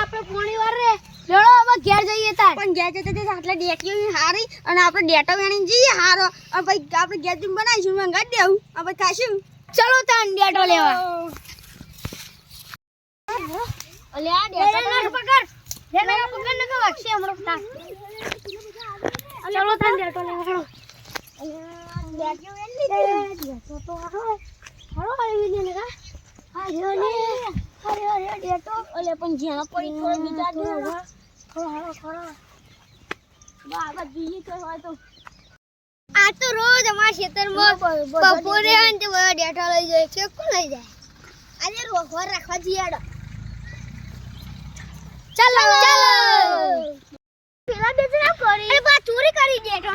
આપણે પોણી વાર રે લેડો હવે ઘેર જઈએ તાર પણ ઘેર જતા તે આટલા ડેટીઓ હારી અને આપણે ડેટા વેણી જઈએ હારો અને પછી આપણે ઘેર જઈને બનાવીશું મંગાડી દેવું આપણે ખાશું ચલો તાન ડેટો લેવા અલે આ ડેટો પકડ જેને પકડ ન કે વાક્ષે હમણો તા ચલો તાન ડેટો લેવા હેડો ડેટીઓ વેણી લીધી તો હારો આવી ને કા હા જો ને અરે ડેટો ઓલે પણ જ્યાં પડી થોડો બીજા દે ખરો બાબા દીજી તો હોય તો આ તો રોજ અમાર ખેતરમાં બપોરે આન તે ડેટો લઈ જાય છે કોણ લઈ જાય આજે રોખવા રાખવા જીયાડો ચાલો પેલા બે જણા કરી એ બા ચોરી કરી ડેટો